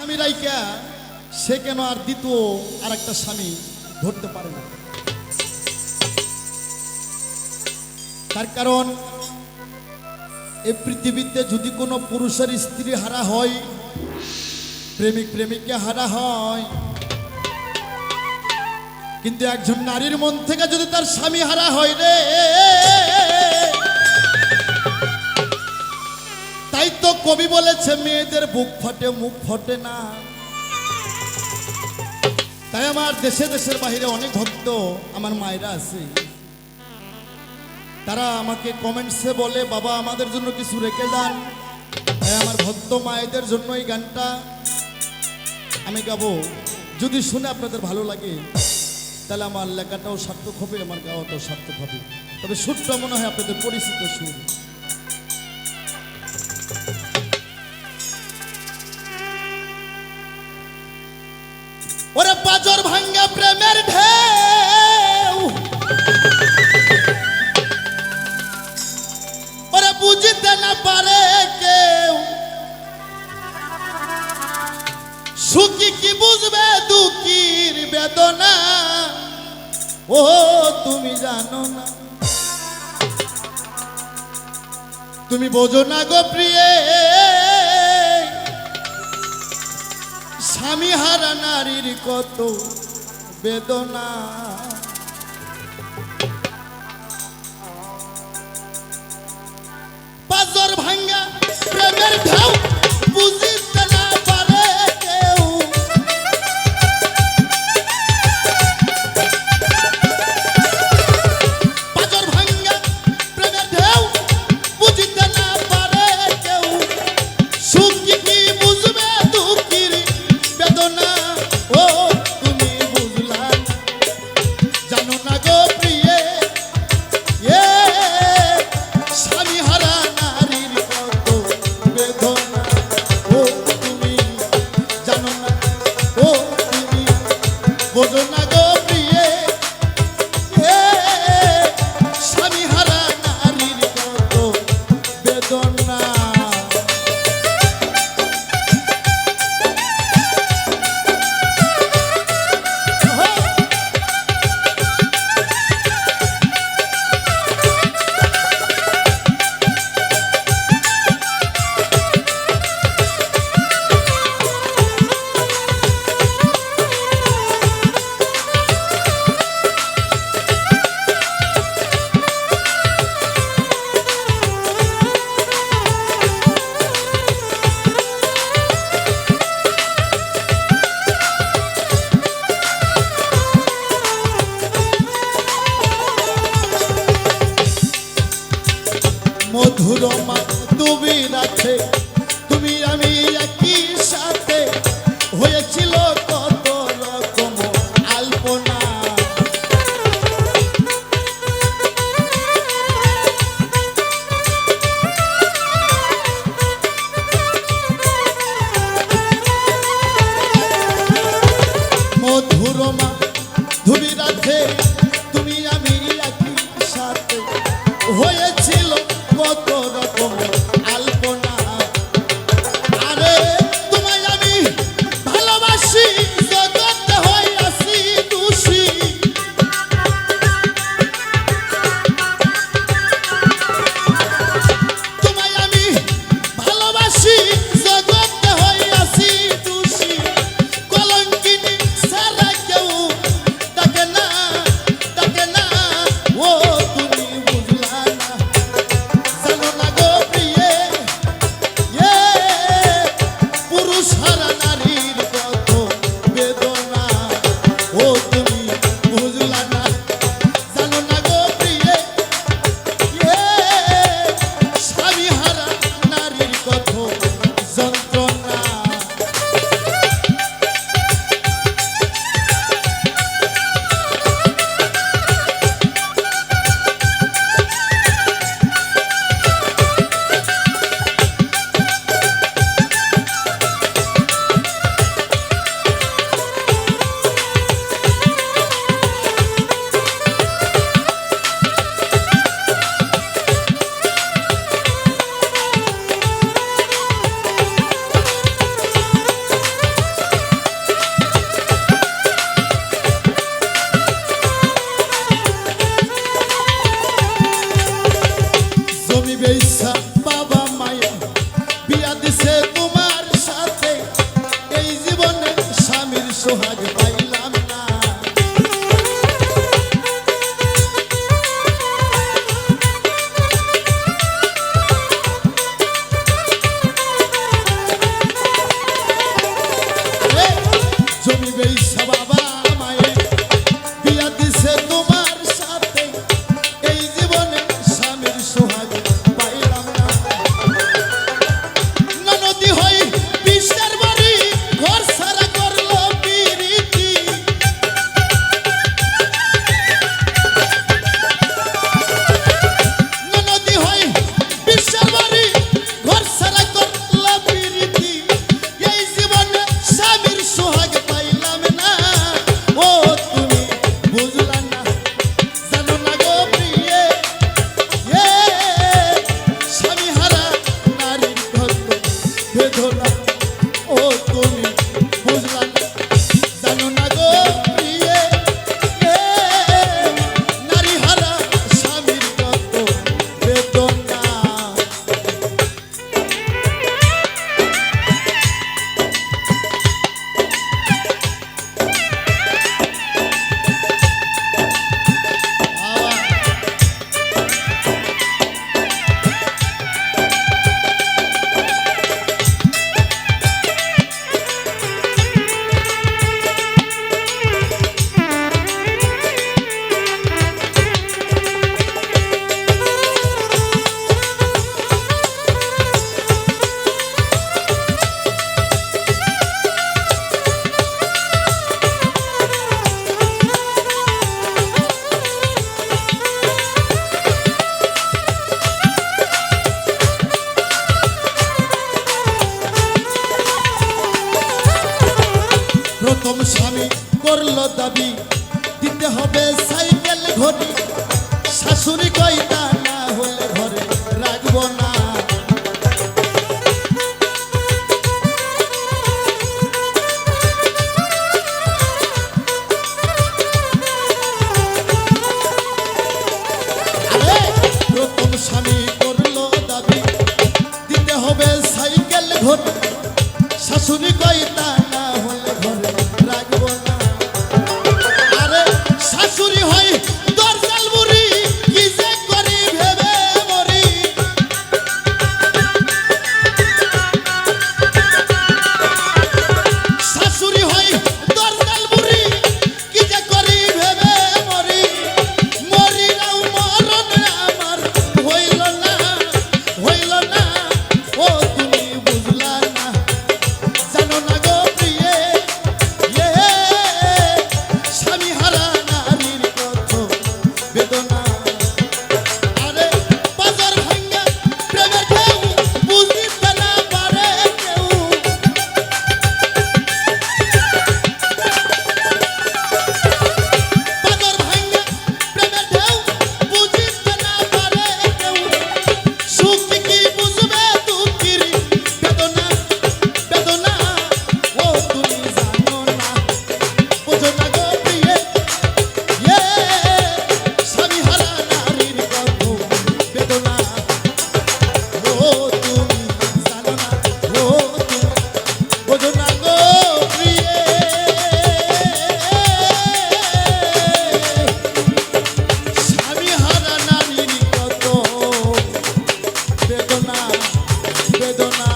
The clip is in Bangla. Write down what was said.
স্বামী রাইকা সে কেন আর দ্বিতীয় আর একটা স্বামী ধরতে পারে না? তার কারণ এই পৃথিবীতে যদি কোনো পুরুষের স্ত্রী হারা হয়, প্রেমিক প্রেমিককে হারা হয়, কিন্তু একজন নারীর মন থেকে যদি তার স্বামী হারা হয় রে, তাই তো কবি বলেছে মেয়েদের বুক ফটে মুখ ফটে না। তাই আমার দেশে দেশের বাইরে অনেক ভক্ত আমার মায়েরা আছে, তারা আমাকে কমেন্টসে বলে বাবা আমাদের জন্য কিছু রেখে যান। তাই আমার ভক্ত মায়েদের জন্য এই গানটা আমি গাবো। যদি শুনে আপনাদের ভালো লাগে তাহলে আমার লেখাটাও সার্থক হবে, আমার গাওয়াটাও সার্থক হবে। তবে সুরটা মনে হয় আপনাদের পরিচিত সুর। ওরে বাজর ভাঙ্গা প্রেমের ঢেউ, ওরে বুঝতে না পারে কেউ, সুখী কি বুঝবে দুঃখীর বেদনা, ও তুমি জানো না, তুমি বোঝো না গো প্রিয়ে, স্বামী হারা নারীর কত বেদনা। বাজর ভাঙ্গা প্রেমের ঢেউ বুঝিতে না পারে কেউ, বাজর ভাঙ্গা প্রেমের ঢেউ বুঝিতে না পারে কেউ, সুখী কি বুঝবে দুঃখীর বেদনা, ও তুমি বুঝলা জানো না গো প্রিয়ে, স্বামী হারা নারীর কত বেদনা, ও তুমি জানো না, ও তুমি বোঝো না গো প্রিয়ে, স্বামী হারা নারীর কত বেদনা। মধুর মাধুবীর আছে তুমি আমি একই সাথে, হয়েছিল কত রকম আলপনা, মধুর মাধুবীর আছে তুমি আমি একই সাথে, হয়েছিল কত রকম আলপনা, আরে তোমায় আমি ভালোবাসি জগতে হইয়াছি দোষী, তোমায় আমি ভালোবাসি জগতে হইয়াছি দোষী, কলঙ্কিনী ছাড়া কেউ তাকে না, তাকে না, ও তুমি বুঝলা না, জানো না গো প্রিয়ে, পুরুষ হারা নারীর কত বেদনা, ও তুমি বুঝলা না, জানো না গো প্রিয়ে, স্বামী হারা নারীর কত যন্ত্রণা। সোহাগ পাইলাম না। জমি বেইসা বাবা মায়ে বিয়া দিছে তোমার সাথে, এই জীবনে স্বামীর সোহাগ পাইলাম না। ননদি হই বিশ্বের বাড়ি ঘর সারা করলো পিরিতি, ননদি হই বিশ্বের বাড়ি ঘর সারা করলো পিরিতি, এই জীবনে স্বামীর সোহাগ পাইলাম না। ও তুমি বুঝলা না, জানো না গো প্রিয়ে, স্বামী হারা নারীর কত বেদনা। ও তুমি বুঝলা না, জানো না গো প্রিয়ে, নারী হারা স্বামীর কত বেদনা। প্রথম স্বামী করলো দাবি দিতে হবে সাইকেল ঘড়ি, শাশুড়ি কই তা না হলে ঘরে রাখবো না। আরে প্রথম স্বামী করলো দাবি দিতে হবে সাইকেল ঘড়ি, শাশুড়ি কই তা না হলে ঘরে রাখবো না। আরে শাশুড়ি হয় দরজাল বুড়ি, কি যে করি ভেবে মরি। শাশুড়ি হয় দরজাল বুড়ি, কি যে করি ভেবে মরি। মরি নাও মরণ আমার হইল না, হইল না। ও তুমি বুঝলা না, জানো না গো প্রিয়ে, স্বামী হারা নারীর কত বেদনা। আরে বাজার ভাঙ্গা প্রেমের ঢেউ বুঝিতে না পারে কেউ, বাজার ভাঙ্গা প্রেমের ঢেউ বুঝিতে না পারে কেউ। সুখ কি বুঝবে দুঃখীর বেদনা, বেদনা। ও তুমি জানো না, বুঝো না গো প্রিয়ে, স্বামী হারা নারীর কত বেদনা। ও তুমি জানো না, ও তুমি বুঝো না গো প্রিয়ে, স্বামী হারা নারীর কত বেদনা, বেদনা।